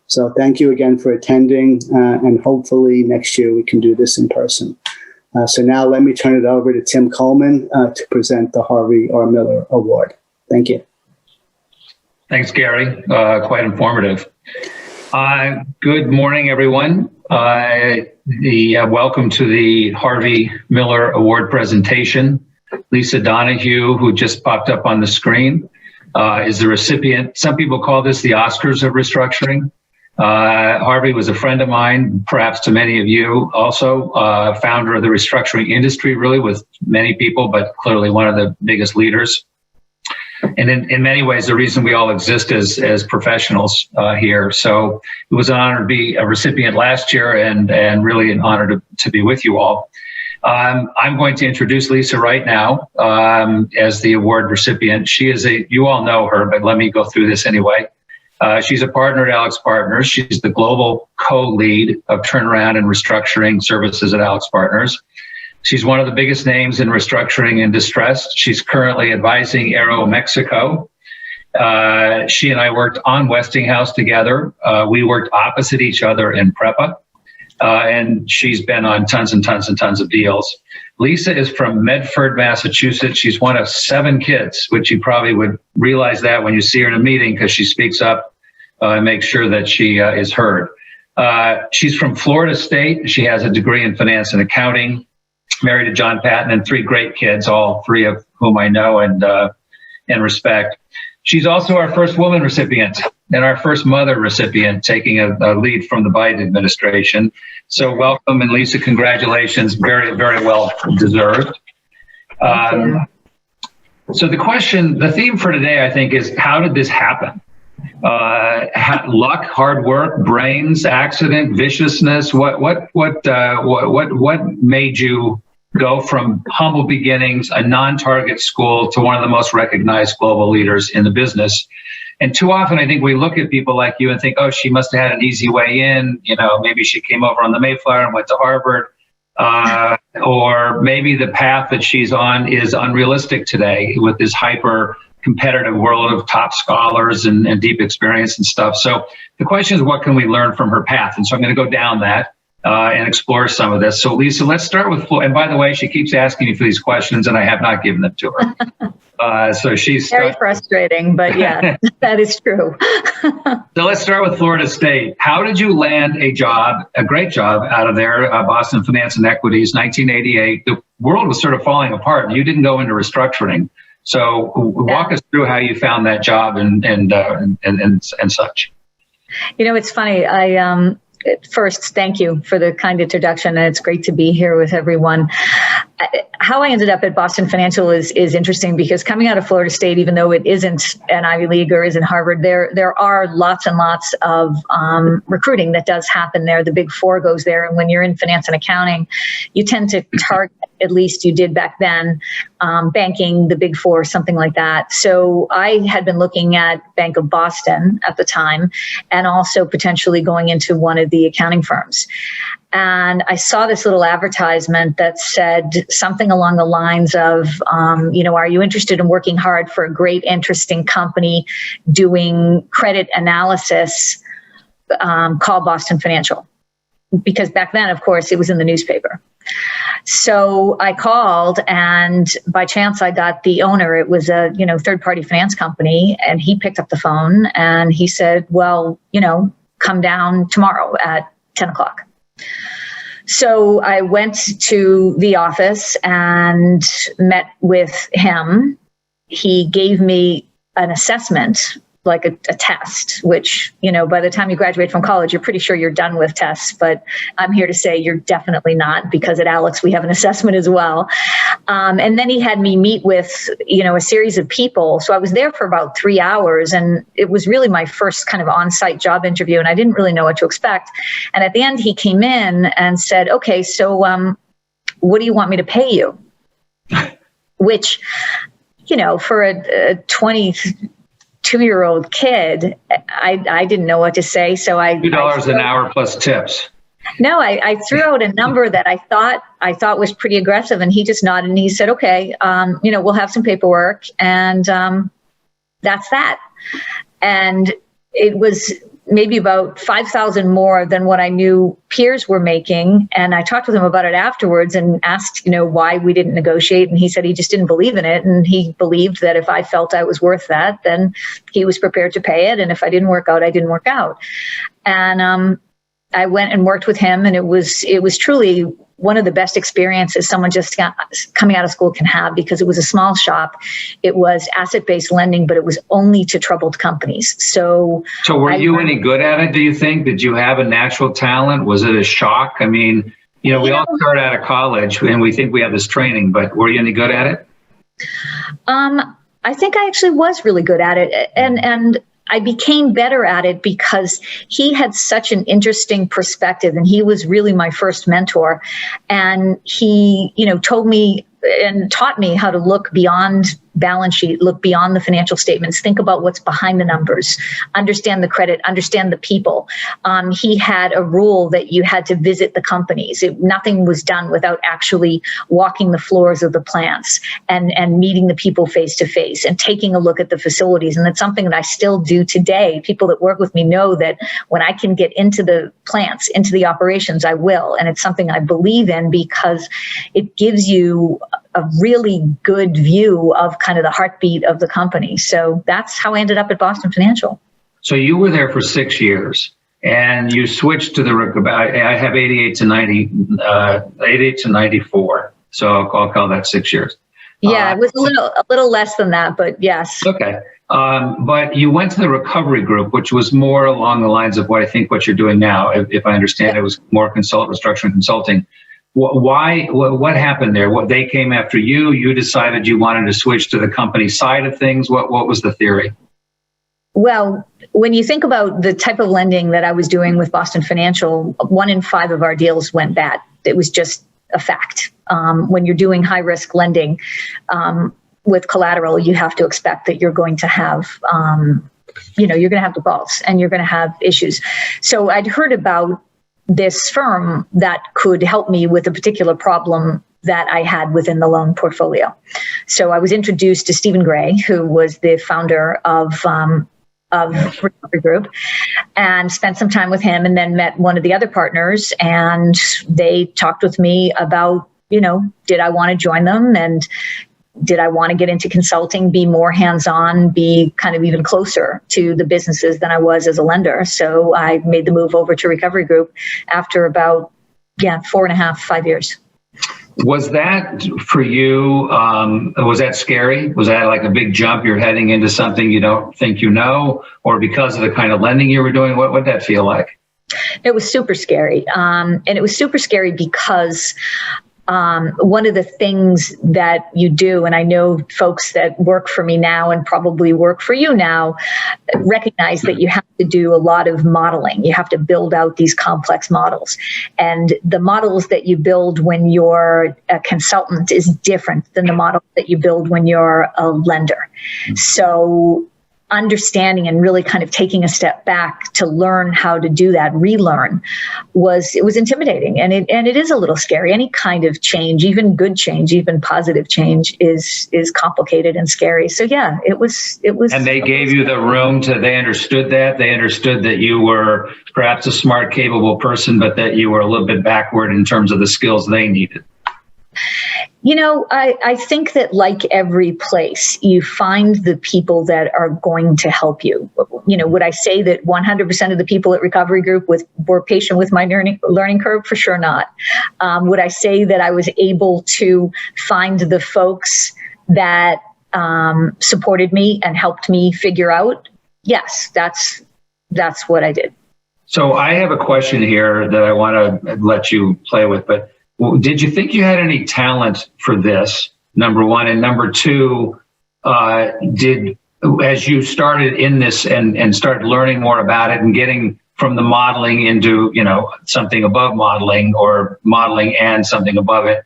So thank you again for attending, and hopefully next year we can do this in person. So now let me turn it over to Tim Coleman to present the Harvey R. Miller Award. Thank you. Thanks, Gary. Quite informative. Good morning, everyone. Welcome to the Harvey Miller Award presentation. Lisa Donahue, who just popped up on the screen, is the recipient. Some people call this the Oscars of restructuring. Harvey was a friend of mine, perhaps to many of you also, founder of the restructuring industry, really, with many people, but clearly one of the biggest leaders. And in many ways, the reason we all exist as professionals here. So it was an honor to be a recipient last year, and really an honor to be with you all. I'm going to introduce Lisa right now as the award recipient. She is you all know her, but let me go through this anyway. She's a partner at AlixPartners. She's the global co-lead of Turnaround and Restructuring Services at AlixPartners. She's one of the biggest names in restructuring and distressed. She's currently advising Aero Mexico. She and I worked on Westinghouse together. We worked opposite each other in PREPA, and she's been on tons and tons and tons of deals. Lisa is from Medford, Massachusetts. She's one of 7 kids, which you probably would realize that when you see her in a meeting, because she speaks up and makes sure that she is heard. She's from Florida State. She has a degree in finance and accounting, married to John Patton, and 3 great kids, all 3 of whom I know and respect. She's also our first woman recipient and our first mother recipient, taking a lead from the Biden administration. So welcome, and Lisa, congratulations. Very, very well deserved. So the theme for today, I think, is how did this happen? Luck, hard work, brains, accident, viciousness. What made you go from humble beginnings, a non-target school, to one of the most recognized global leaders in the business? And too often, I think we look at people like you and think, oh, she must have had an easy way in. You know, maybe she came over on the Mayflower and went to Harvard. Or maybe the path that she's on is unrealistic today with this hyper competitive world of top scholars and deep experience and stuff. So the question is, what can we learn from her path? And so I'm going to go down that and explore some of this. So Lisa, let's start with, and by the way, she keeps asking me for these questions and I have not given them to her. So she's very frustrating, but yeah, that is true. So let's start with Florida State. How did you land a great job out of there, Boston Finance and Equities, 1988? The world was sort of falling apart. You didn't go into restructuring. So walk us through how you found that job and such. You know, it's funny. First, thank you for the kind introduction, and it's great to be here with everyone. How I ended up at Boston Financial is interesting, because coming out of Florida State, even though it isn't an Ivy League or isn't Harvard, there are lots and lots of recruiting that does happen there. The Big Four goes there, and when you're in finance and accounting, you tend to target, at least you did back then, banking, the Big Four, something like that. So I had been looking at Bank of Boston at the time, and also potentially going into one of the accounting firms. And I saw this little advertisement that said something along the lines of, are you interested in working hard for a great, interesting company doing credit analysis? Call Boston Financial. Because back then, of course, it was in the newspaper. So I called, and by chance I got the owner. It was a third-party finance company, and he picked up the phone and he said, well, come down tomorrow at 10 o'clock. So I went to the office and met with him. He gave me an assessment, like a test, which, by the time you graduate from college, you're pretty sure you're done with tests. But I'm here to say you're definitely not, because at Alix, we have an assessment as well. And then he had me meet with, a series of people. So I was there for about 3 hours, and it was really my first kind of on-site job interview, and I didn't really know what to expect. And at the end, he came in and said, okay, so what do you want me to pay you? Which, for a 22-year-old kid, I didn't know what to say. So $2 an hour plus tips. No, I threw out a number that I thought was pretty aggressive, and he just nodded and he said, okay, we'll have some paperwork, and that's that. And it was maybe about 5,000 more than what I knew peers were making. And I talked with him about it afterwards and asked, why we didn't negotiate. And he said he just didn't believe in it. And he believed that if I felt I was worth that, then he was prepared to pay it. And if I didn't work out, I didn't work out. And I went and worked with him, and it was truly one of the best experiences someone just coming out of school can have, because it was a small shop. It was asset-based lending, but it was only to troubled companies. So were you any good at it, do you think? Did you have a natural talent? Was it a shock? I mean, we all start out of college and we think we have this training, but were you any good at it? I think I actually was really good at it. And I became better at it because he had such an interesting perspective, and he was really my first mentor. And he, told me and taught me how to look beyond balance sheet, look beyond the financial statements, think about what's behind the numbers, understand the credit, understand the people. He had a rule that you had to visit the companies. Nothing was done without actually walking the floors of the plants and meeting the people face to face and taking a look at the facilities. And it's something that I still do today. People that work with me know that when I can get into the plants, into the operations, I will. And it's something I believe in because it gives you a really good view of kind of the heartbeat of the company. So that's how I ended up at Boston Financial. So you were there for 6 years and you switched to I have 88 to 94. So I'll call that 6 years. Yeah, it was a little less than that, but yes. Okay. But you went to the recovery group, which was more along the lines of what you're doing now. If I understand, It was more restructuring consulting. Why? What happened there? They came after you. You decided you wanted to switch to the company side of things. What was the theory? Well, when you think about the type of lending that I was doing with Boston Financial, 1 in 5 of our deals went bad. It was just a fact. When you're doing high risk lending with collateral, you have to expect that you're going to have, you're going to have defaults and you're going to have issues. So I'd heard about this firm that could help me with a particular problem that I had within the loan portfolio. So I was introduced to Stephen Gray, who was the founder of Recovery Group, and spent some time with him, and then met one of the other partners, and they talked with me about, did I want to join them, and did I want to get into consulting, be more hands-on, be kind of even closer to the businesses than I was as a lender? So I made the move over to Recovery Group after about, 4.5, 5 years. Was that for you, was that scary? Was that like a big jump? You're heading into something you don't think or because of the kind of lending you were doing? What would that feel like? It was super scary. And it was super scary because one of the things that you do, and I know folks that work for me now and probably work for you now, recognize that you have to do a lot of modeling. You have to build out these complex models. And the models that you build when you're a consultant is different than the model that you build when you're a lender. So understanding and really kind of taking a step back to learn how to do that, relearn, was intimidating, and it is a little scary. Any kind of change, even good change, even positive change, is complicated and scary. So yeah, it was. And they gave you the room they understood that you were perhaps a smart, capable person, but that you were a little bit backward in terms of the skills they needed. I think that like every place, you find the people that are going to help you. Would I say that 100% of the people at Recovery Group were patient with my learning curve? For sure not. Would I say that I was able to find the folks that supported me and helped me figure out? Yes, that's what I did. So I have a question here that I want to let you play with, but did you think you had any talent for this, number one? And number two, as you started in this and started learning more about it and getting from the modeling into, something above modeling or modeling and something above it,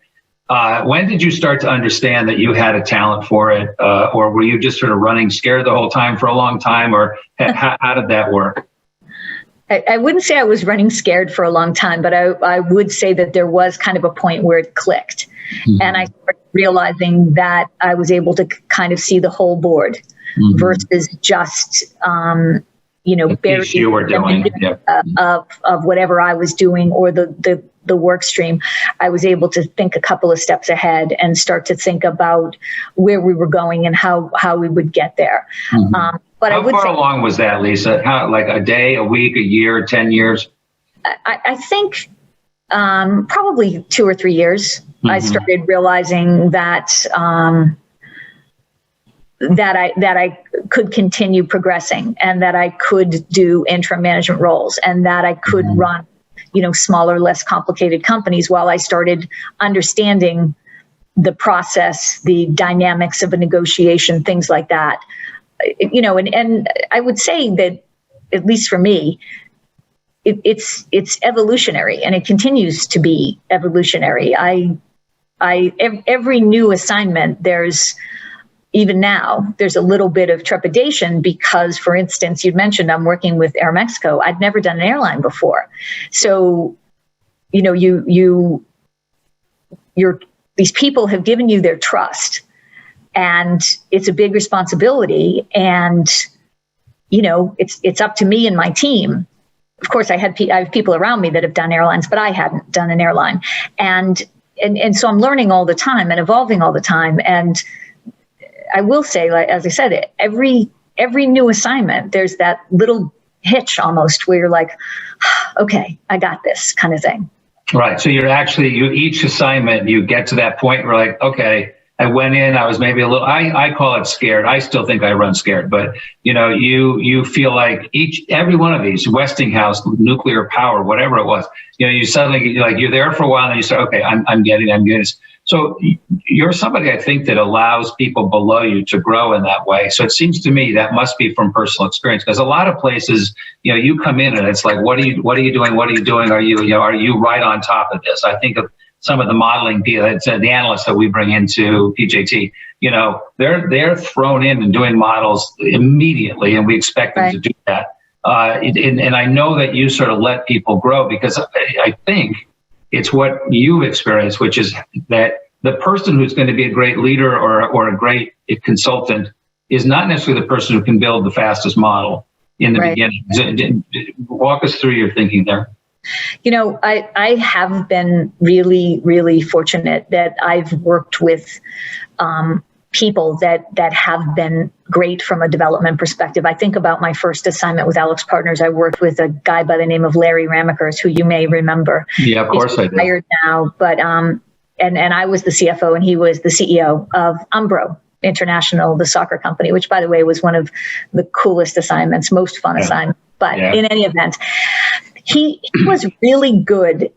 when did you start to understand that you had a talent for it? Or were you just sort of running scared the whole time for a long time? Or how did that work? I wouldn't say I was running scared for a long time, but I would say that there was kind of a point where it clicked. Mm-hmm. And I started realizing that I was able to kind of see the whole board, mm-hmm. versus just The piece you were doing, of whatever I was doing or the work stream, I was able to think a couple of steps ahead and start to think about where we were going and how we would get there. Mm-hmm. But how far along was that, Lisa? How, like a day, a week, a year, 10 years? I think probably 2 or 3 years. Mm-hmm. I started realizing that that I could continue progressing, and that I could do interim management roles, and that I could mm-hmm. run, smaller, less complicated companies, while I started understanding the process, the dynamics of a negotiation, things like that. And I would say that, at least for me, it's evolutionary, and it continues to be evolutionary. Every new assignment, even now, there's a little bit of trepidation because, for instance, you'd mentioned I'm working with Air Mexico. I'd never done an airline before. So, these people have given you their trust, and it's a big responsibility. And, it's up to me and my team. Of course, I have people around me that have done airlines, but I hadn't done an airline. And so I'm learning all the time and evolving all the time. And I will say, like, as I said, every new assignment, there's that little hitch almost where you're like, okay, I got this kind of thing. Right. So each assignment, you get to that point where, like, okay, I went in, I was maybe a little, I call it scared. I still think I run scared, but you feel like every one of these, Westinghouse, nuclear power, whatever it was, you suddenly, you're there for a while and you say, okay, I'm getting this. So you're somebody, I think, that allows people below you to grow in that way. So it seems to me that must be from personal experience, because a lot of places, you come in and it's like, what are you doing? What are you doing? Are you right on top of this? I think of some of the modeling people, the analysts that we bring into PJT, they're thrown in and doing models immediately, and we expect them to do that. And I know that you sort of let people grow, because I think it's what you've experienced, which is that the person who's going to be a great leader or a great consultant is not necessarily the person who can build the fastest model in the beginning. Walk us through your thinking there. I have been really, really fortunate that I've worked with people that have been great from a development perspective. I think about my first assignment with AlixPartners. I worked with a guy by the name of Larry Ramakers, who you may remember. Yeah, of course I do. He's retired now, but and I was the CFO and he was the CEO of Umbro International, the soccer company, which, by the way, was one of the coolest assignments, most fun assignments. But in any event, he was really good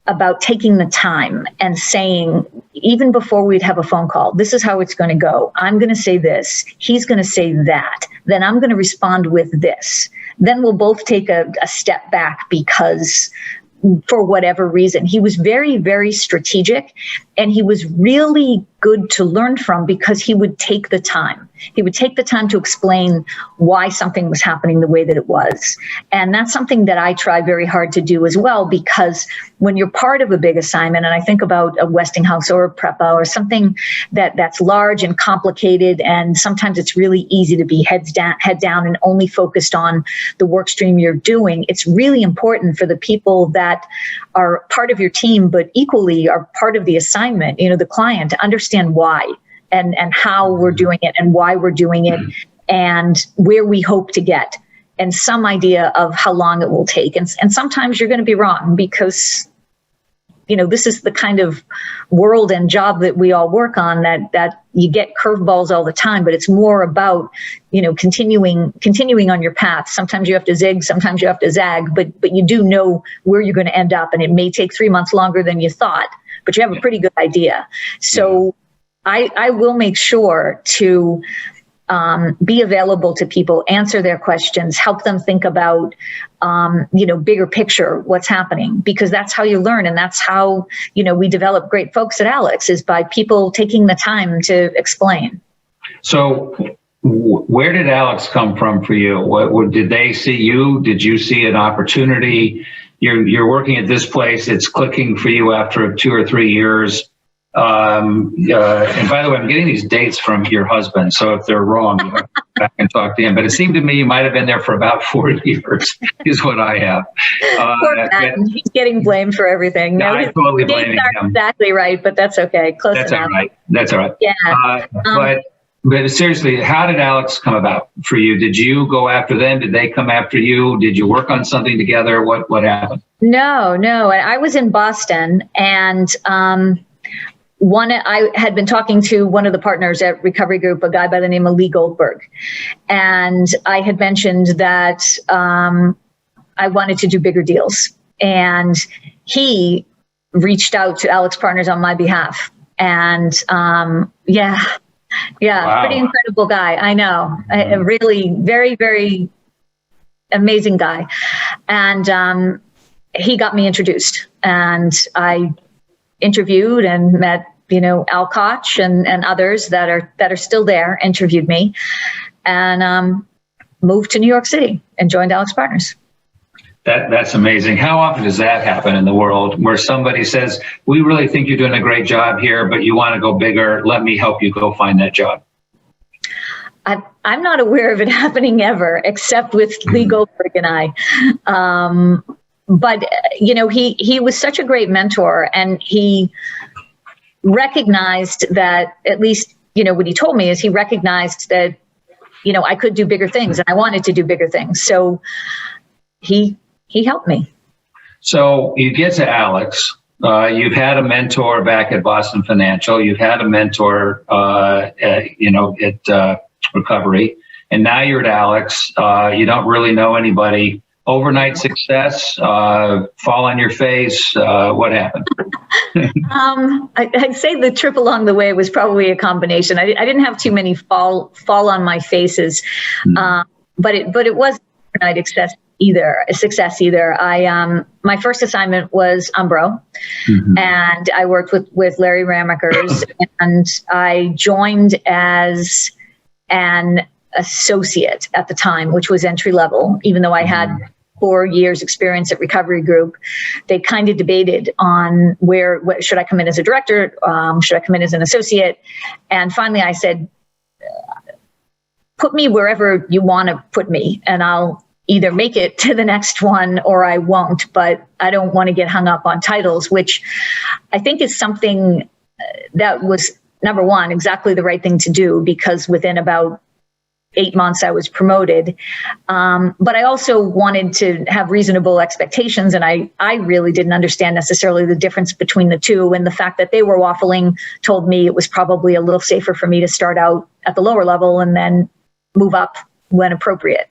about taking the time and saying, even before we'd have a phone call, this is how it's going to go. I'm going to say this. He's going to say that. Then I'm going to respond with this. Then we'll both take a step back because, for whatever reason, he was very, very strategic, and he was really good to learn from because he would take the time. He would take the time to explain why something was happening the way that it was. And that's something that I try very hard to do as well, because when you're part of a big assignment, and I think about a Westinghouse or a PREPA or something that's large and complicated, and sometimes it's really easy to be head down and only focused on the work stream you're doing. It's really important for the people that are part of your team, but equally are part of the assignment, the client, to understand why and how we're doing it and why we're doing it and where we hope to get, and some idea of how long it will take. And sometimes you're going to be wrong because, this is the kind of world and job that we all work on, that you get curveballs all the time, but it's more about, continuing on your path. Sometimes you have to zig, sometimes you have to zag, but you do know where you're going to end up. And it may take 3 months longer than you thought, but you have a pretty good idea. So I will make sure to be available to people, answer their questions, help them think about, bigger picture, what's happening, because that's how you learn. And that's how, we develop great folks at Alix, is by people taking the time to explain. So where did Alix come from for you? What did they see you? Did you see an opportunity? You're working at this place. It's clicking for you after 2 or 3 years. And by the way, I'm getting these dates from your husband, so if they're wrong, you have to go back and talk to him. But it seemed to me you might have been there for about 4 years, is what I have. He's getting blamed for everything. No, I'm totally blaming him. Exactly right, but that's okay. Close enough. All right. That's all right. Yeah. But seriously, how did Alix come about for you? Did you go after them? Did they come after you? Did you work on something together? What happened? No. I was in Boston, and I had been talking to one of the partners at Recovery Group, a guy by the name of Lee Goldberg, and I had mentioned that I wanted to do bigger deals, and he reached out to AlixPartners on my behalf, and wow. Pretty incredible guy. I know, a really very, very amazing guy, and he got me introduced, and I interviewed and met, Al Koch and others that are still there, interviewed me, and moved to New York City and joined AlixPartners. That's amazing. How often does that happen in the world, where somebody says, we really think you're doing a great job here, but you want to go bigger. Let me help you go find that job. I'm not aware of it happening ever, except with Lee Goldberg and I. But, he was such a great mentor, and he recognized that, at least, what he told me is he recognized that, I could do bigger things, and I wanted to do bigger things. So he helped me. So you get to Alix. You've had a mentor back at Boston Financial. You've had a mentor, at Recovery, and now you're at Alix. You don't really know anybody. Overnight success, fall on your face. What happened? I'd say the trip along the way was probably a combination. I didn't have too many fall on my faces, but it wasn't overnight success either. My first assignment was Umbro, and I worked with Larry Ramakers, and I joined as an associate at the time, which was entry level, even though I had 4 years experience at Recovery Group. They kind of debated on where should I come in as a director? Should I come in as an associate? And finally I said, put me wherever you want to put me, and I'll either make it to the next one or I won't, but I don't want to get hung up on titles, which I think is something that was, number one, exactly the right thing to do, because within about 8 months I was promoted. But I also wanted to have reasonable expectations, and I really didn't understand necessarily the difference between the two, and the fact that they were waffling told me it was probably a little safer for me to start out at the lower level and then move up when appropriate.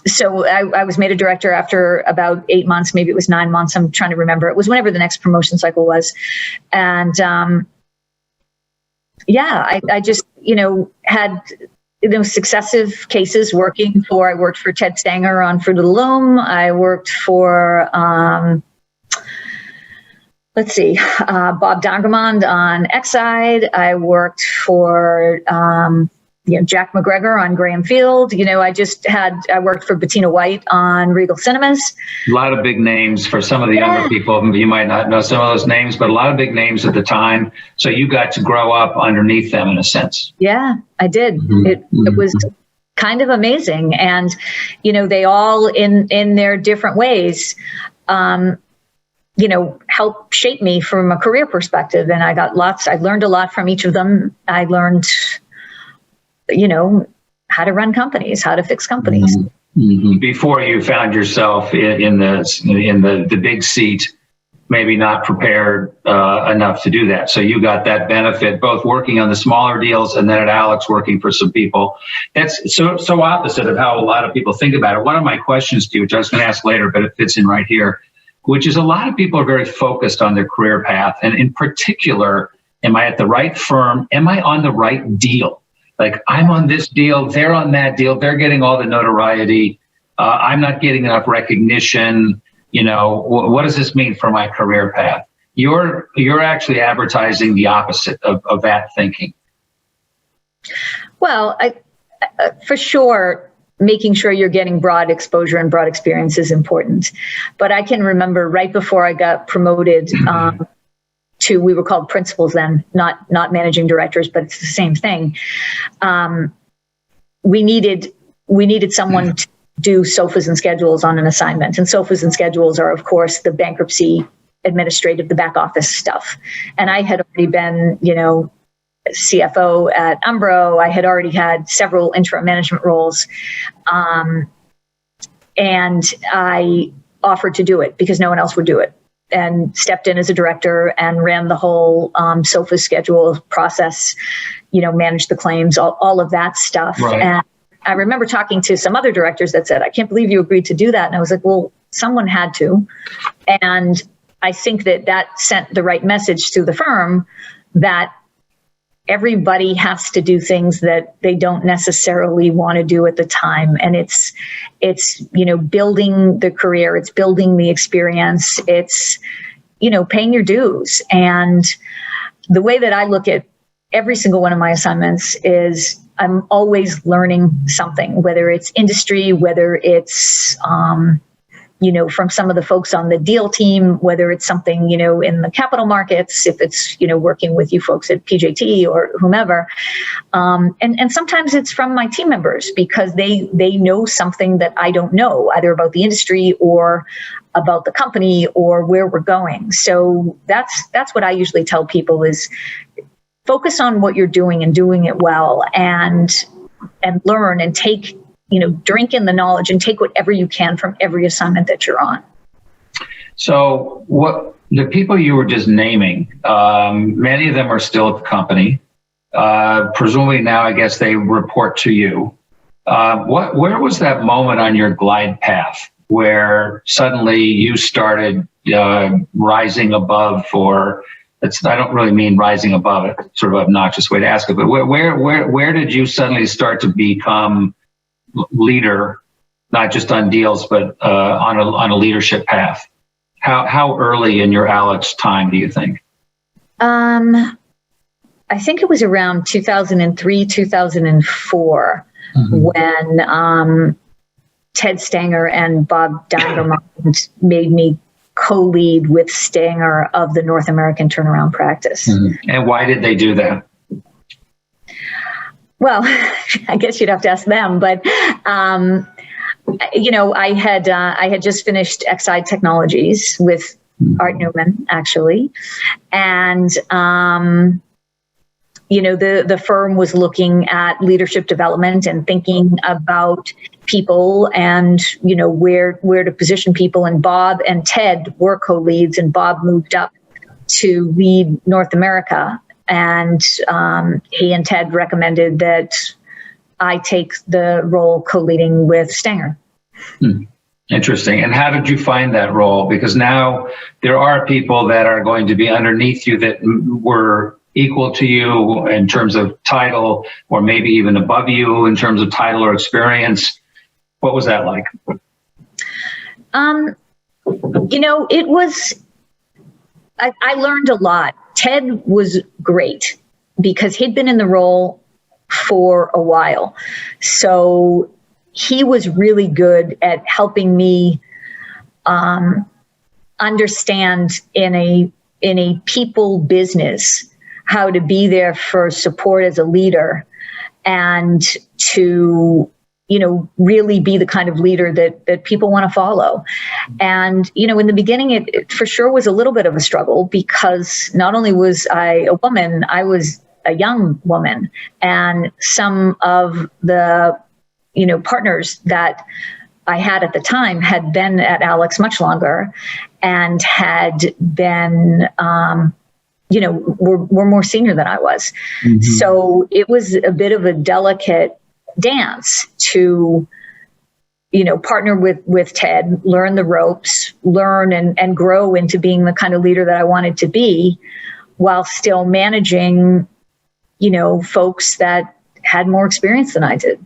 So I was made a director after about 8 months, maybe it was 9 months. I'm trying to remember. It was whenever the next promotion cycle was. And I just, had, successive cases working for, I worked for Ted Stanger on Fruit of the Loom. I worked for, Bob Dangermond on Exide. I worked for, Jack McGregor on Graham Field. I worked for Bettina White on Regal Cinemas. A lot of big names for some of the younger people. You might not know some of those names, but a lot of big names at the time. So you got to grow up underneath them in a sense. Yeah, I did. It was kind of amazing. And, they all in their different ways, helped shape me from a career perspective. And I learned a lot from each of them. I learned how to run companies, how to fix companies. Before you found yourself in the big seat, maybe not prepared enough to do that. So you got that benefit, both working on the smaller deals and then at Alix working for some people. That's so opposite of how a lot of people think about it. One of my questions to you, which I was going to ask later, but it fits in right here, which is a lot of people are very focused on their career path. And in particular, am I at the right firm? Am I on the right deal? Like, I'm on this deal, they're on that deal, they're getting all the notoriety, I'm not getting enough recognition. What does this mean for my career path? You're actually advertising the opposite of that thinking. Well, for sure, making sure you're getting broad exposure and broad experience is important. But I can remember right before I got promoted, to, we were called principals then, not managing directors, but it's the same thing. We needed someone to do SOFAs and schedules on an assignment. And SOFAs and schedules are, of course, the bankruptcy administrative, the back office stuff. And I had already been, CFO at Umbro. I had already had several interim management roles. And I offered to do it because no one else would do it, and stepped in as a director and ran the whole SOFA schedule process, managed the claims, all of that stuff. Right. And I remember talking to some other directors that said, I can't believe you agreed to do that. And I was like, well, someone had to. And I think that sent the right message to the firm that everybody has to do things that they don't necessarily want to do at the time. And it's building the career, it's building the experience, it's, paying your dues. And the way that I look at every single one of my assignments is I'm always learning something, whether it's industry, whether it's, from some of the folks on the deal team, whether it's something, in the capital markets, if it's, working with you folks at PJT or whomever. And sometimes it's from my team members because they know something that I don't know, either about the industry or about the company or where we're going. So that's what I usually tell people is focus on what you're doing and doing it well, and learn and take, drink in the knowledge and take whatever you can from every assignment that you're on. So what the people you were just naming, many of them are still at the company. Presumably now, I guess they report to you. Where was that moment on your glide path where suddenly you started rising above, or I don't really mean rising above it, sort of obnoxious way to ask it, but where did you suddenly start to become leader, not just on deals, but on a leadership path? How early in your Alix time do you think? I think it was around 2003, 2004, when Ted Stanger and Bob Dangermond made me co-lead with Stanger of the North American turnaround practice. And why did they do that? Well, I guess you'd have to ask them, but I had just finished Exide Technologies with Art Newman, actually, and the firm was looking at leadership development and thinking about people and where to position people. And Bob and Ted were co-leads, and Bob moved up to lead North America. And he and Ted recommended that I take the role co-leading with Stanger. Interesting. And how did you find that role? Because now there are people that are going to be underneath you that were equal to you in terms of title, or maybe even above you in terms of title or experience. What was that like? It was, I learned a lot. Ted was great because he'd been in the role for a while. So he was really good at helping me understand in a people business how to be there for support as a leader, and to really be the kind of leader that people want to follow. And, in the beginning, it for sure was a little bit of a struggle because not only was I a woman, I was a young woman. And some of the, partners that I had at the time had been at Alix much longer and had been, were more senior than I was. So it was a bit of a delicate dance to, partner with Ted, learn the ropes, learn and grow into being the kind of leader that I wanted to be, while still managing, folks that had more experience than I did.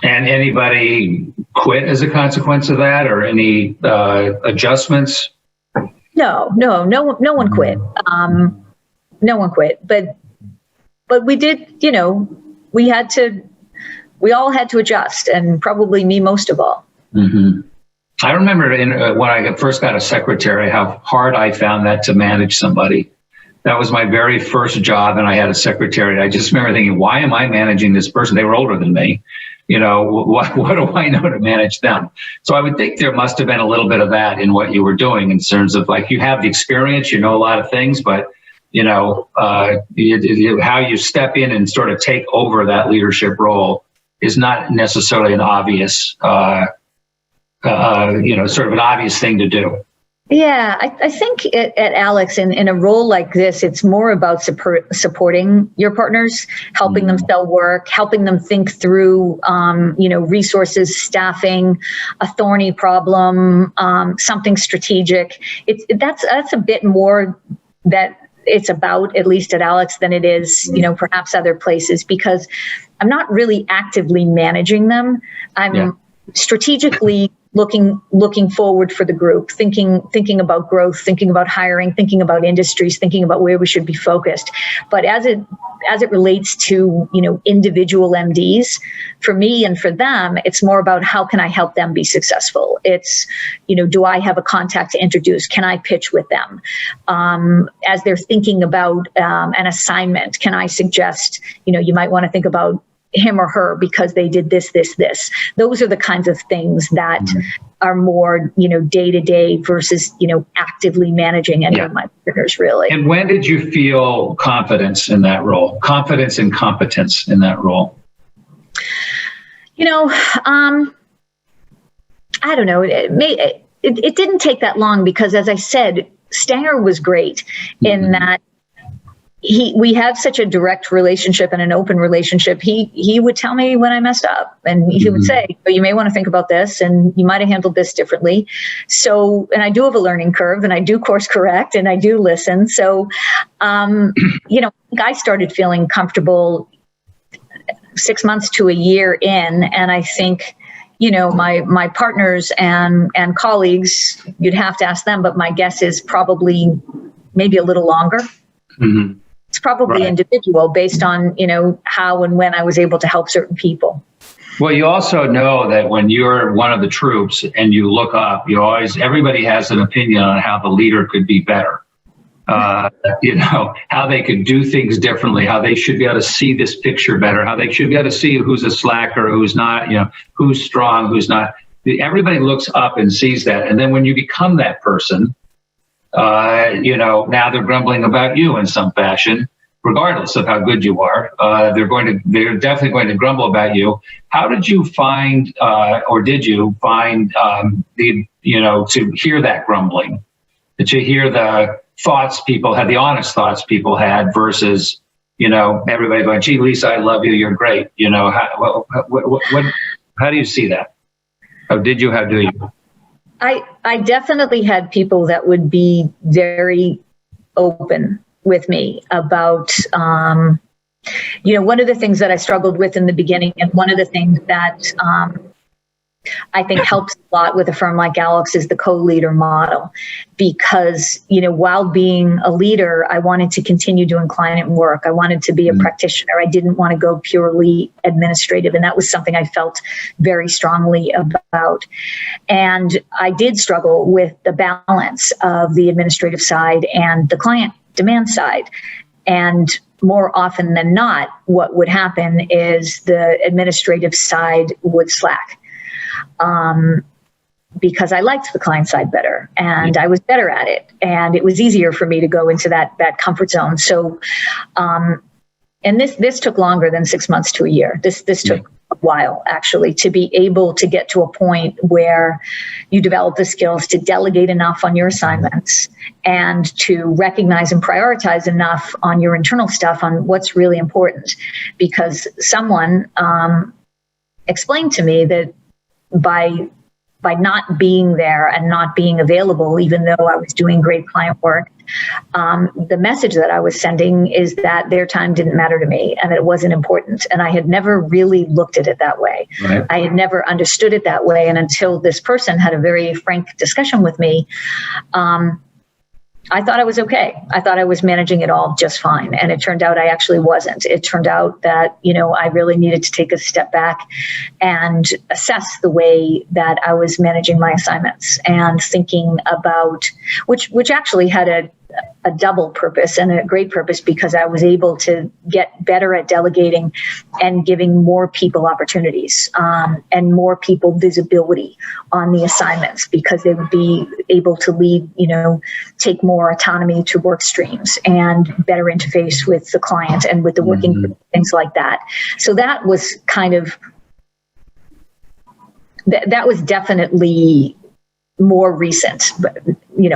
And anybody quit as a consequence of that, or any adjustments? No one quit. No one quit, but we did, we all had to adjust, and probably me most of all. I remember when I first got a secretary, how hard I found that to manage somebody. That was my very first job, and I had a secretary. I just remember thinking, why am I managing this person? They were older than me. What do I know to manage them? So I would think there must have been a little bit of that in what you were doing, in terms of, like, you have the experience, you know a lot of things, but how you step in and sort of take over that leadership role is not necessarily an obvious, sort of an obvious thing to do. Yeah, I think at Alix, in a role like this, it's more about supporting your partners, helping them sell work, helping them think through, resources, staffing, a thorny problem, something strategic. That's a bit more that it's about, at least at Alix, than it is, perhaps other places, because I'm not really actively managing them. I'm strategically looking forward for the group, thinking about growth, thinking about hiring, thinking about industries, thinking about where we should be focused. But as it relates to, individual MDs, for me and for them, it's more about how can I help them be successful? It's, do I have a contact to introduce? Can I pitch with them? As they're thinking about an assignment, can I suggest, you might want to think about him or her because they did this. Those are the kinds of things that are more, day to day versus, actively managing any of my partners, really. And when did you feel confidence in that role? Confidence and competence in that role? I don't know. It didn't take that long because, as I said, Stenger was great in that we had such a direct relationship and an open relationship. He would tell me when I messed up, and he would say, "But you may want to think about this, and you might have handled this differently." So, and I do have a learning curve, and I do course correct, and I do listen. So, I started feeling comfortable 6 months to a year in, and I think, my partners and colleagues, you'd have to ask them, but my guess is probably maybe a little longer. Mm-hmm. It's probably individual based on, how and when I was able to help certain people. Well, you also know that when you're one of the troops and you look up, everybody has an opinion on how the leader could be better. How they could do things differently, how they should be able to see this picture better, how they should be able to see who's a slacker, who's not, who's strong, who's not. Everybody looks up and sees that. And then when you become that person, now they're grumbling about you in some fashion, regardless of how good you are. They're definitely going to grumble about you. How did you find, or did you find to hear that grumbling, to hear the thoughts people had, the honest thoughts people had, versus, everybody going, "Gee, Lisa, I love you. You're great." How do you see that? How do you? I definitely had people that would be very open with me about, one of the things that I struggled with in the beginning, and one of the things that I think helps a lot with a firm like Alix, is the co-leader model. Because, while being a leader, I wanted to continue doing client work. I wanted to be a practitioner. I didn't want to go purely administrative. And that was something I felt very strongly about. And I did struggle with the balance of the administrative side and the client demand side. And more often than not, what would happen is the administrative side would slack. Because I liked the client side better, and I was better at it, and it was easier for me to go into that comfort zone. So, and this took longer than 6 months to a year. This took a while, actually, to be able to get to a point where you develop the skills to delegate enough on your assignments and to recognize and prioritize enough on your internal stuff on what's really important. Because someone explained to me that by not being there and not being available, even though I was doing great client work, the message that I was sending is that their time didn't matter to me and that it wasn't important. And I had never really looked at it that way. Right. I had never understood it that way. And until this person had a very frank discussion with me, I thought I was okay. I thought I was managing it all just fine. And it turned out I actually wasn't. It turned out that, I really needed to take a step back and assess the way that I was managing my assignments and thinking about, which actually had a double purpose and a great purpose, because I was able to get better at delegating and giving more people opportunities and more people visibility on the assignments, because they would be able to lead, take more autonomy to work streams and better interface with the client and with the working group, things like that. So that was kind of, that was definitely more recent, but,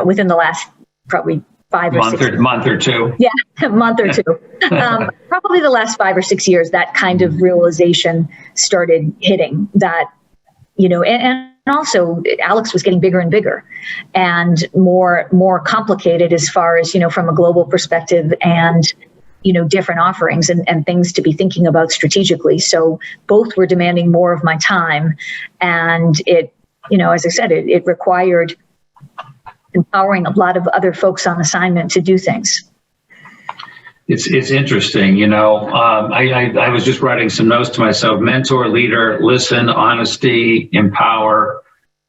within the last probably month or two. Yeah, a month or two. Probably the last 5 or 6 years, that kind of realization started hitting that, and also Alix was getting bigger and bigger and more complicated as far as, from a global perspective and, different offerings and things to be thinking about strategically. So both were demanding more of my time. And it, as I said, it required empowering a lot of other folks on assignment to do things. It's interesting, I was just writing some notes to myself: mentor, leader, listen, honesty, empower.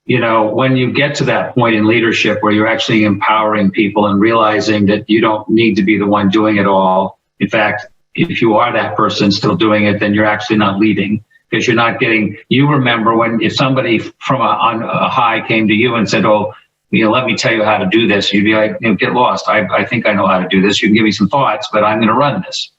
When you get to that point in leadership where you're actually empowering people and realizing that you don't need to be the one doing it all. In fact, if you are that person still doing it, then you're actually not leading, because you're not getting, you remember if somebody from on a high came to you and said, oh, let me tell you how to do this. You'd be like, get lost. I think I know how to do this. You can give me some thoughts, but I'm going to run this.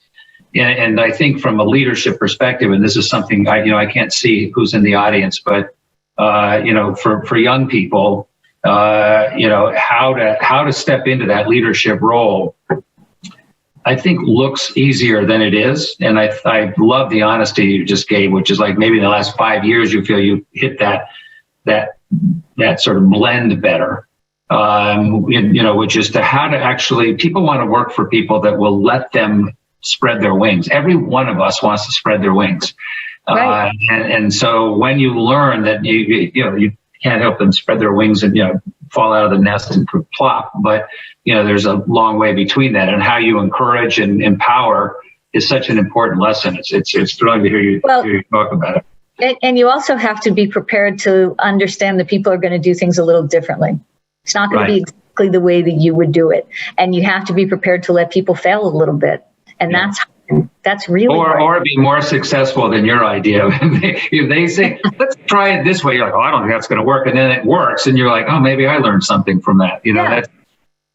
And I think from a leadership perspective, and this is something I can't see who's in the audience, but for young people, how to step into that leadership role, I think looks easier than it is. And I love the honesty you just gave, which is like maybe in the last 5 years you feel you hit that sort of blend better, which is how to actually, people want to work for people that will let them spread their wings. Every one of us wants to spread their wings. Right. And so when you learn that you can't help them spread their wings and, fall out of the nest and plop, but, there's a long way between that, and how you encourage and empower is such an important lesson. It's thrilling to hear you talk about it. And you also have to be prepared to understand that people are going to do things a little differently. It's not going to be exactly the way that you would do it. And you have to be prepared to let people fail a little bit. And that's really or be more successful than your idea. If they say, let's try it this way, you're like, oh, I don't think that's going to work. And then it works. And you're like, oh, maybe I learned something from that. That's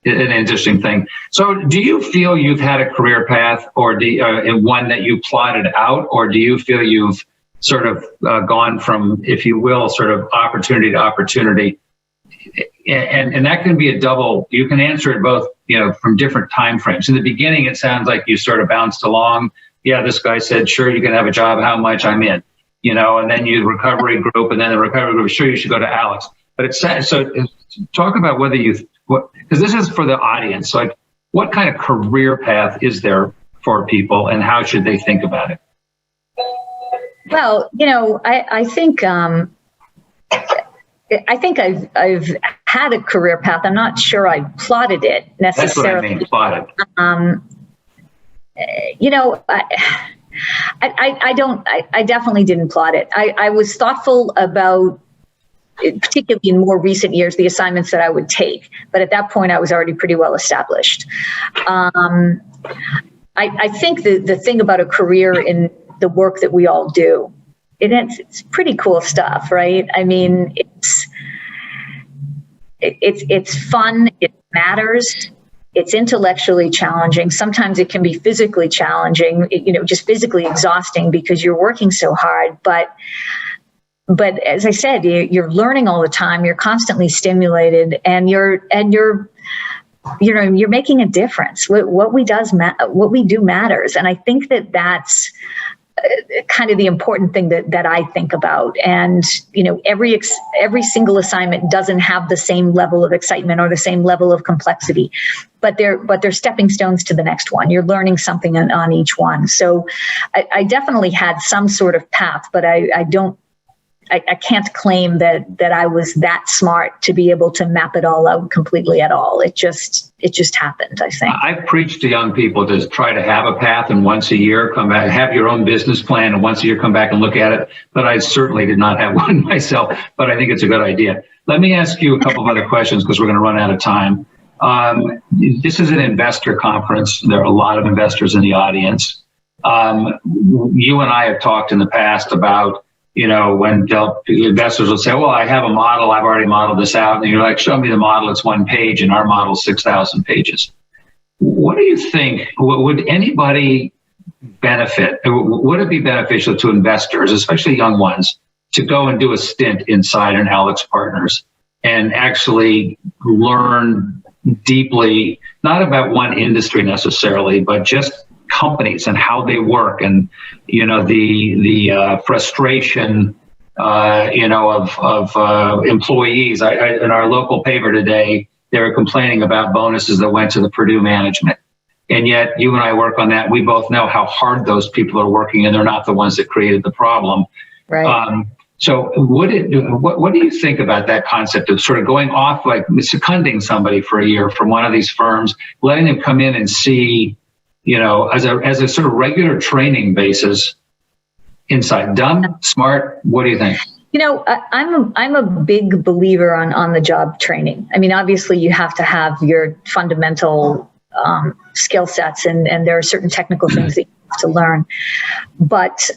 an interesting thing. So do you feel you've had a career path, or one that you plotted out, or do you feel you've sort of gone from, if you will, sort of opportunity to opportunity? And that can be a double, you can answer it both, from different time frames. In the beginning, it sounds like you sort of bounced along. Yeah, this guy said, sure, you can have a job. How much? I'm in, and then you recovery group, and then the recovery group, sure, you should go to Alix. But so talk about whether because this is for the audience, like what kind of career path is there for people, and how should they think about it? Well, I think I've had a career path. I'm not sure I plotted it necessarily. That's what I mean, plotted. I definitely didn't plot it. I was thoughtful about, particularly in more recent years, the assignments that I would take. But at that point, I was already pretty well established. I think the thing about a career in the work that we all do, it's pretty cool stuff, right? I mean, it's fun, it matters, it's intellectually challenging. Sometimes it can be physically challenging, just physically exhausting because you're working so hard. But as I said, you're learning all the time, you're constantly stimulated, and you're making a difference. What we do matters. And I think that's kind of the important thing that I think about. And, every single assignment doesn't have the same level of excitement or the same level of complexity, but they're stepping stones to the next one. You're learning something on each one. So I definitely had some sort of path, but I don't I can't claim that I was that smart to be able to map it all out completely at all. It just happened, I think. I preach to young people to try to have a path, and once a year come back, have your own business plan, and once a year come back and look at it. But I certainly did not have one myself, but I think it's a good idea. Let me ask you a couple of other questions because we're going to run out of time. This is an investor conference. There are a lot of investors in the audience. You and I have talked in the past about, when investors will say, well, I have a model, I've already modeled this out. And you're like, show me the model, it's 1 page, and our model is 6,000 pages. What do you think? Would anybody benefit? Would it be beneficial to investors, especially young ones, to go and do a stint inside an AlixPartners and actually learn deeply, not about one industry necessarily, but just companies and how they work, and the frustration of employees. In our local paper today, they were complaining about bonuses that went to the Purdue management, and yet you and I work on that. We both know how hard those people are working, and they're not the ones that created the problem. Right. So what do you think about that concept of sort of going off, like seconding somebody for a year from one of these firms, letting them come in and see, as a sort of regular training basis inside? Dumb, smart? What do you think? I'm a big believer on the job training. I mean, obviously you have to have your fundamental skill sets, and there are certain technical things that you have to learn. But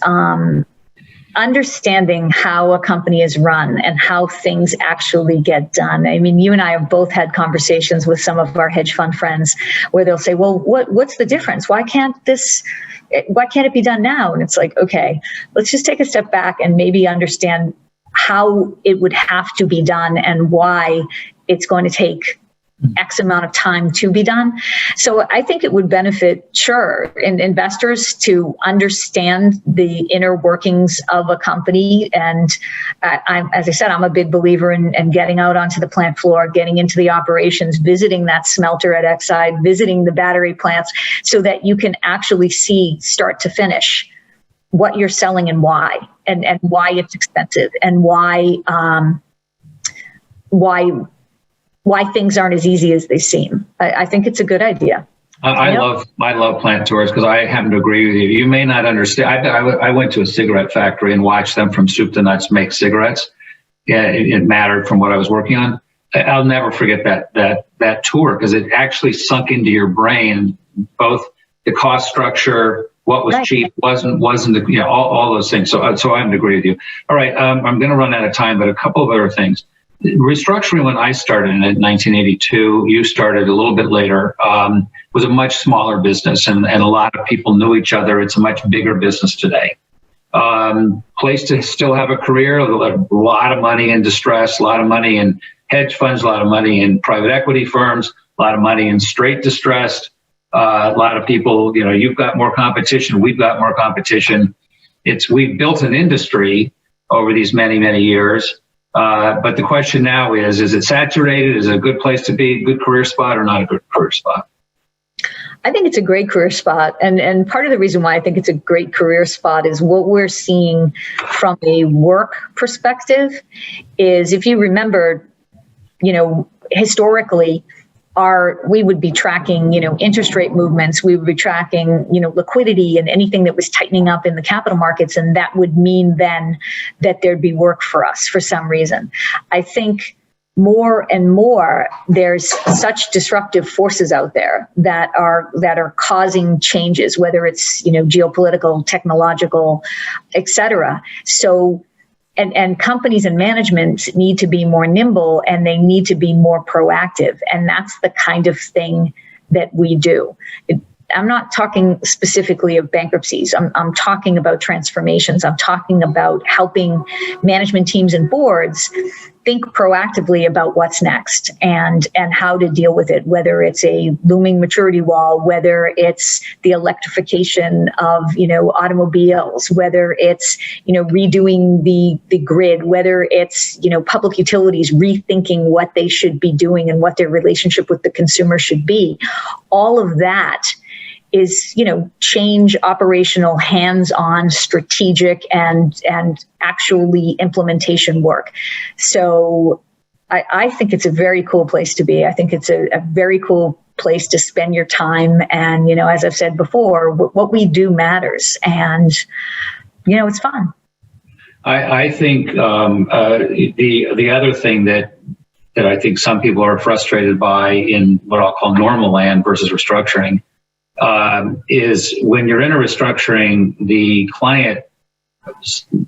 understanding how a company is run and how things actually get done. I mean, you and I have both had conversations with some of our hedge fund friends where they'll say, well, what's the difference? Why can't it be done now? And it's like, okay, let's just take a step back and maybe understand how it would have to be done and why it's going to take X amount of time to be done. So I think it would benefit, investors to understand the inner workings of a company. And as I said, I'm a big believer in getting out onto the plant floor, getting into the operations, visiting that smelter at Exide, visiting the battery plants, so that you can actually see start to finish what you're selling and why it's expensive, and why things aren't as easy as they seem. I think it's a good idea. I love plant tours because I happen to agree with you. You may not understand. I went to a cigarette factory and watched them from soup to nuts make cigarettes. Yeah, it mattered from what I was working on. I'll never forget that tour because it actually sunk into your brain, both the cost structure, what was cheap, wasn't the, all those things. So I would agree with you. All right, I'm going to run out of time, but a couple of other things. Restructuring, when I started in 1982, you started a little bit later, was a much smaller business, and a lot of people knew each other. It's a much bigger business today. Place to still have a career, a lot of money in distress, a lot of money in hedge funds, a lot of money in private equity firms, a lot of money in straight distressed. A lot of people, you've got more competition, we've got more competition. We've built an industry over these many, many years. But the question now is it saturated? Is it a good place to be, a good career spot, or not a good career spot? I think it's a great career spot. And part of the reason why I think it's a great career spot is what we're seeing from a work perspective is, if you remember, historically, we would be tracking, interest rate movements. We would be tracking, liquidity and anything that was tightening up in the capital markets. And that would mean then that there'd be work for us for some reason. I think more and more, there's such disruptive forces out there that are causing changes, whether it's, geopolitical, technological, et cetera. So, and companies and management need to be more nimble, and they need to be more proactive. And that's the kind of thing that we do. I'm not talking specifically of bankruptcies. I'm talking about transformations. I'm talking about helping management teams and boards think proactively about what's next and how to deal with it, whether it's a looming maturity wall, whether it's the electrification of, automobiles, whether it's, redoing the grid, whether it's, public utilities rethinking what they should be doing and what their relationship with the consumer should be. All of that change, operational, hands-on, strategic, and actually implementation work. So I think it's a very cool place to be. I think it's a very cool place to spend your time. And, as I've said before, what we do matters. And, it's fun. I think the other thing that I think some people are frustrated by in what I'll call normal land versus restructuring is when you're in a restructuring, the client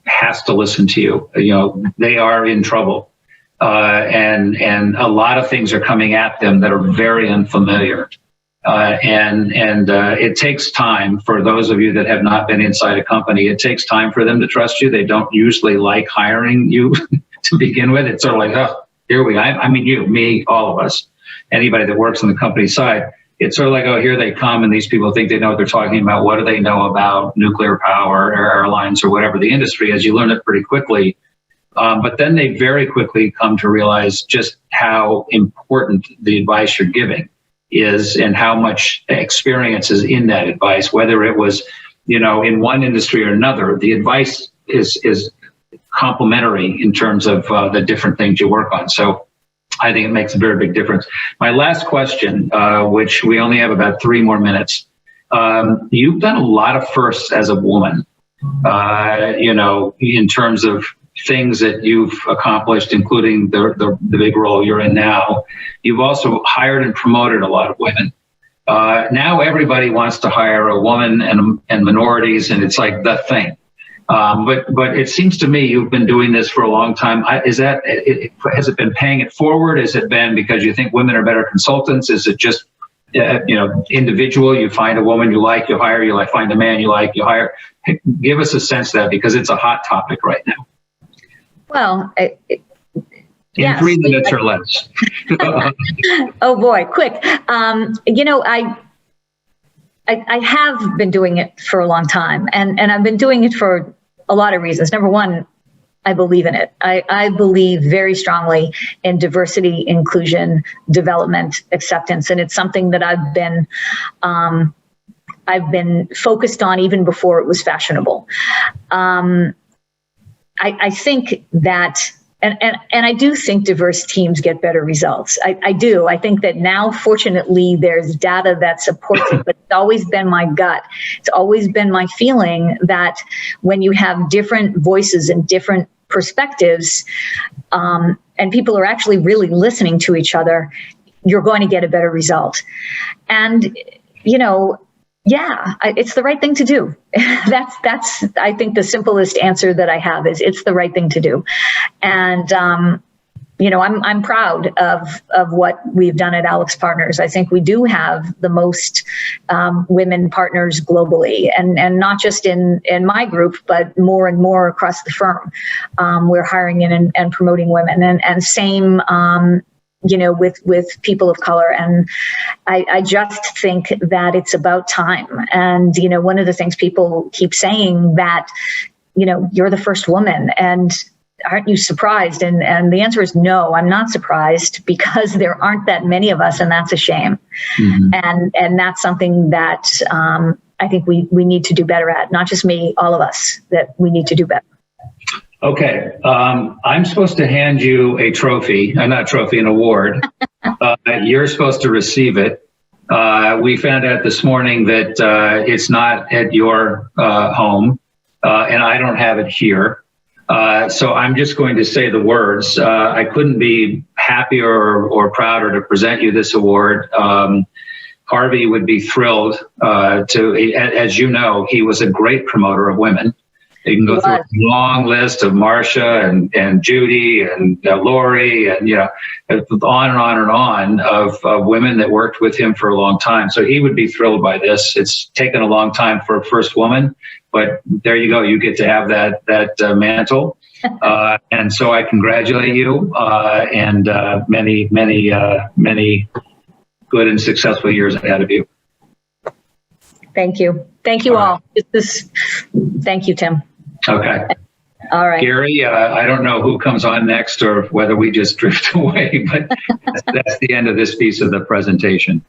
has to listen to you. They are in trouble. And a lot of things are coming at them that are very unfamiliar. And it takes time for those of you that have not been inside a company. It takes time for them to trust you. They don't usually like hiring you to begin with. It's sort of like, oh, here we go. I mean, you, me, all of us, anybody that works on the company side. It's sort of like, oh, here they come, and these people think they know what they're talking about. What do they know about nuclear power or airlines or whatever the industry is? You learn it pretty quickly. But then they very quickly come to realize just how important the advice you're giving is and how much experience is in that advice, whether it was, in one industry or another. The advice is complementary in terms of the different things you work on. So I think it makes a very big difference. My last question, which we only have about 3 more minutes. You've done a lot of firsts as a woman, in terms of things that you've accomplished, including the big role you're in now. You've also hired and promoted a lot of women. Now everybody wants to hire a woman and minorities, and it's like the thing. But it seems to me you've been doing this for a long time. Has it been paying it forward? Has it been because you think women are better consultants? Is it just individual? You find a woman you like, you hire. You find a man you like, you hire. Give us a sense of that, because it's a hot topic right now. Well, in 3 minutes or less. Oh boy, quick. I have been doing it for a long time, and I've been doing it for a lot of reasons. Number one, I believe in it. I believe very strongly in diversity, inclusion, development, acceptance, and it's something that I've been focused on even before it was fashionable. I think that, and I do think diverse teams get better results. I do. I think that now, fortunately, there's data that supports it, but it's always been my gut. It's always been my feeling that when you have different voices and different perspectives, and people are actually really listening to each other, you're going to get a better result. And, it's the right thing to do. That's I think the simplest answer that I have is it's the right thing to do. And I'm proud of what we've done at AlixPartners. I think we do have the most women partners globally, and not just in my group, but more and more across the firm. We're hiring in and promoting women, and same with people of color. And I just think that it's about time. And, one of the things people keep saying that, you're the first woman, and aren't you surprised? And the answer is no, I'm not surprised, because there aren't that many of us, and that's a shame. Mm-hmm. And that's something that I think we need to do better at, not just me, all of us, that we need to do better. Okay, I'm supposed to hand you a trophy, not a trophy, an award. You're supposed to receive it. We found out this morning that it's not at your home, and I don't have it here. So I'm just going to say the words. I couldn't be happier or prouder to present you this award. Harvey would be thrilled as you know, he was a great promoter of women. You can go through a long list of Marcia and Judy and Lori and, on and on and on of women that worked with him for a long time. So he would be thrilled by this. It's taken a long time for a first woman, but there you go. You get to have that mantle. And so I congratulate you and many good and successful years ahead of you. Thank you. Thank you all. Thank you, Tim. Okay. All right. Gary, I don't know who comes on next or whether we just drift away, but that's the end of this piece of the presentation.